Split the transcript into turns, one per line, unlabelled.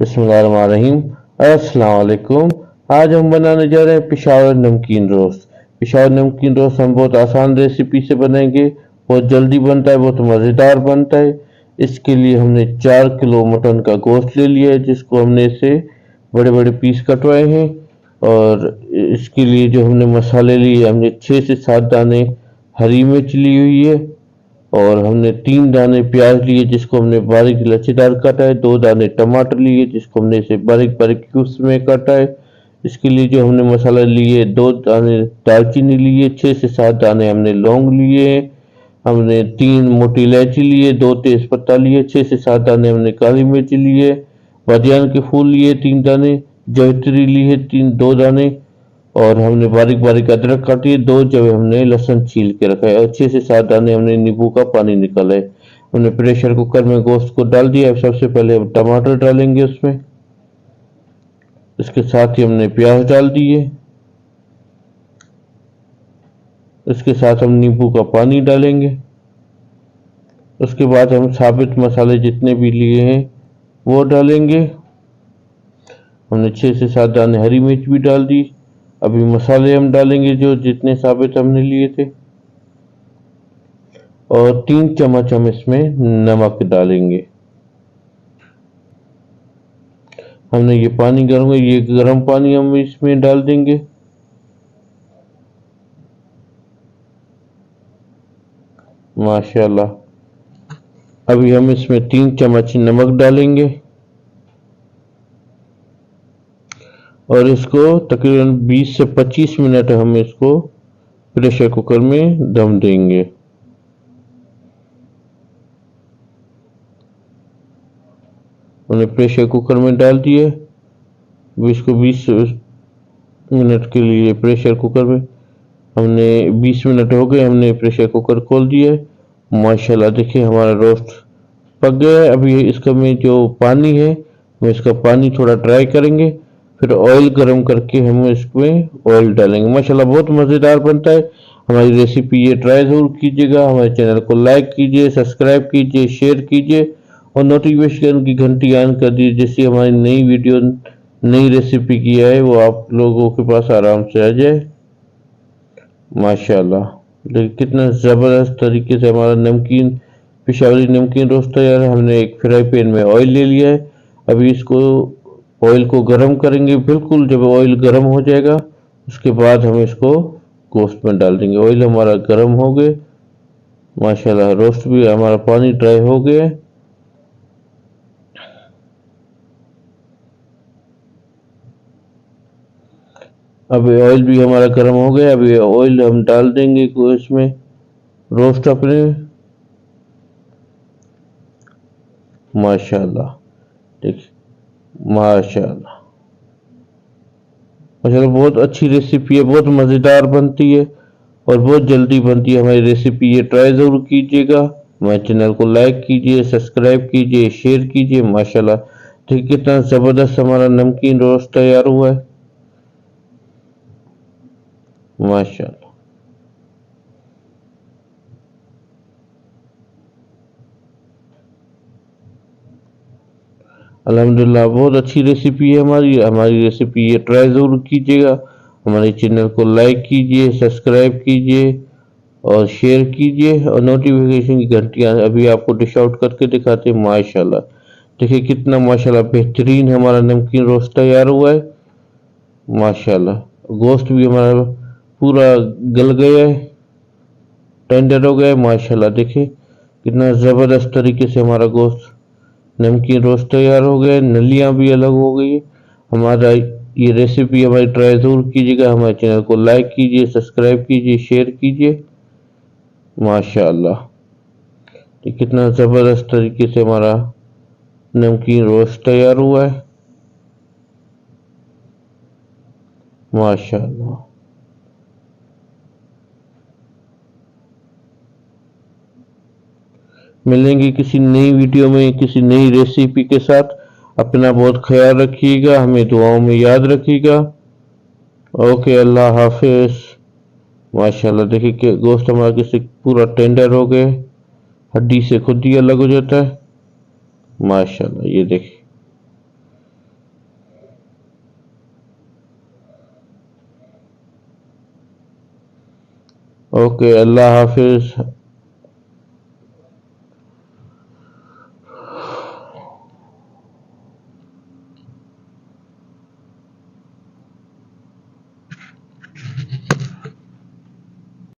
बिस्मिल्लाहिर्रहमानिर्रहीम। अस्सलाम वालेकुम। आज हम बनाने जा रहे हैं पेशावर नमकीन रोस्ट। पेशावर नमकीन रोस्ट हम बहुत आसान रेसिपी से बनाएंगे। बहुत जल्दी बनता है, बहुत मज़ेदार बनता है। इसके लिए हमने 4 किलो मटन का गोश्त ले लिया है, जिसको हमने से बड़े बड़े पीस कटवाए हैं। और इसके लिए जो हमने मसाले लिए, हमने 6 से 7 दाने हरी मिर्च ली हुई है, और हमने 3 दाने प्याज लिए जिसको हमने बारीक लच्छेदार काटा है। 2 दाने टमाटर लिए जिसको हमने इसे बारीक बारीक क्यूब्स में काटा है। इसके लिए जो हमने मसाला लिए, 2 दाने दालचीनी लिए, 6 से 7 दाने हमने लौंग लिए, हमने 3 मोटी इलायची लिए, 2 तेज पत्ता लिए, 6 से 7 दाने हमने काली मिर्च लिए, बादियान के फूल लिए 3 दाने, जावित्री ली है 2 दाने, और हमने बारीक बारीक अदरक काटी है। 2 जब हमने लहसुन छील के रखा है, और 6 से 7 दाने हमने नींबू का पानी निकाला है। हमने प्रेशर कुकर में गोश्त को डाल दिया। अब सबसे पहले हम टमाटर डालेंगे उसमें। इसके साथ ही हमने प्याज डाल दिए। इसके साथ हम नींबू का पानी डालेंगे। उसके बाद हम साबित मसाले जितने भी लिए हैं वो डालेंगे। हमने 6 से 7 दाने हरी मिर्च भी डाल दी। अभी मसाले हम डालेंगे जो जितने साबित हमने लिए थे, और 3 चम्मच हम इसमें नमक डालेंगे। हमने ये पानी गर्म है, ये गर्म पानी हम इसमें डाल देंगे। माशाल्लाह। अभी हम इसमें 3 चम्मच नमक डालेंगे, और इसको तकरीबन 20 से 25 मिनट हम इसको प्रेशर कुकर में दम देंगे। हमने प्रेशर कुकर में डाल दिए। इसको 20 मिनट के लिए प्रेशर कुकर में, हमने 20 मिनट हो गए, हमने प्रेशर कुकर खोल दिया। माशाल्लाह देखिए हमारा रोस्ट पक गया है। अभी इसका में जो पानी है, हम इसका पानी थोड़ा ड्राई करेंगे, फिर ऑयल गरम करके हम इसमें ऑयल डालेंगे। माशाल्लाह बहुत मज़ेदार बनता है। हमारी रेसिपी ये ट्राई ज़रूर कीजिएगा। हमारे चैनल को लाइक कीजिए, सब्सक्राइब कीजिए, शेयर कीजिए, और नोटिफिकेशन की घंटी ऑन कर दीजिए, जिससे हमारी नई वीडियो, नई रेसिपी की है वो आप लोगों के पास आराम से आ जाए। माशाल्लाह देखिए कितना ज़बरदस्त तरीके से हमारा नमकीन पेशावरी नमकीन रोस्ट तैयार है। हमने एक फ्राई पैन में ऑयल ले लिया है। अभी इसको ऑयल को गरम करेंगे। बिल्कुल जब ऑयल गरम हो जाएगा, उसके बाद हम इसको गोश्त में डाल देंगे। ऑयल हमारा गरम हो गए। माशाल्लाह रोस्ट भी हमारा पानी ड्राई हो गया। अभी ऑयल भी हमारा गर्म हो गया। अभी ऑयल हम डाल देंगे इसमें रोस्ट अपने। माशाल्लाह देखिए, माशाल्लाह माशाल्लाह बहुत अच्छी रेसिपी है, बहुत मज़ेदार बनती है, और बहुत जल्दी बनती है हमारी रेसिपी। ये ट्राई ज़रूर कीजिएगा। हमारे चैनल को लाइक कीजिए, सब्सक्राइब कीजिए, शेयर कीजिए। माशाल्लाह देखिए कितना ज़बरदस्त हमारा नमकीन रोस्ट तैयार हुआ है। माशाल्लाह। अल्हम्दुलिल्लाह बहुत अच्छी रेसिपी है हमारी रेसिपी ये ट्राई ज़रूर कीजिएगा। हमारे चैनल को लाइक कीजिए, सब्सक्राइब कीजिए, और शेयर कीजिए, और नोटिफिकेशन की घंटियाँ अभी आपको डिश आउट करके दिखाते हैं। माशाल्लाह देखिए कितना माशाल्लाह बेहतरीन हमारा नमकीन रोस्ट तैयार हुआ है। माशाल्लाह गोश्त भी हमारा पूरा गल गया है, टेंडर हो गया है। माशाल्लाह देखिए कितना ज़बरदस्त तरीके से हमारा गोश्त नमकीन रोस्ट तैयार हो गया। नलियाँ भी अलग हो गई है। हमारा ये रेसिपी हमारी ट्राई ज़रूर कीजिएगा। हमारे चैनल को लाइक कीजिए, सब्सक्राइब कीजिए, शेयर कीजिए। माशाल्लाह ये कितना ज़बरदस्त तरीके से हमारा नमकीन रोस्ट तैयार हुआ है। माशाल्लाह। मिलेंगे किसी नई वीडियो में, किसी नई रेसिपी के साथ। अपना बहुत ख्याल रखिएगा, हमें दुआओं में याद रखिएगा। ओके, अल्लाह हाफिज। माशाल्लाह देखिए कि गोश्त हमारा किसी पूरा टेंडर हो गए, हड्डी से खुद ही अलग हो जाता है। माशाल्लाह ये देखिए ओके, अल्लाह हाफिज।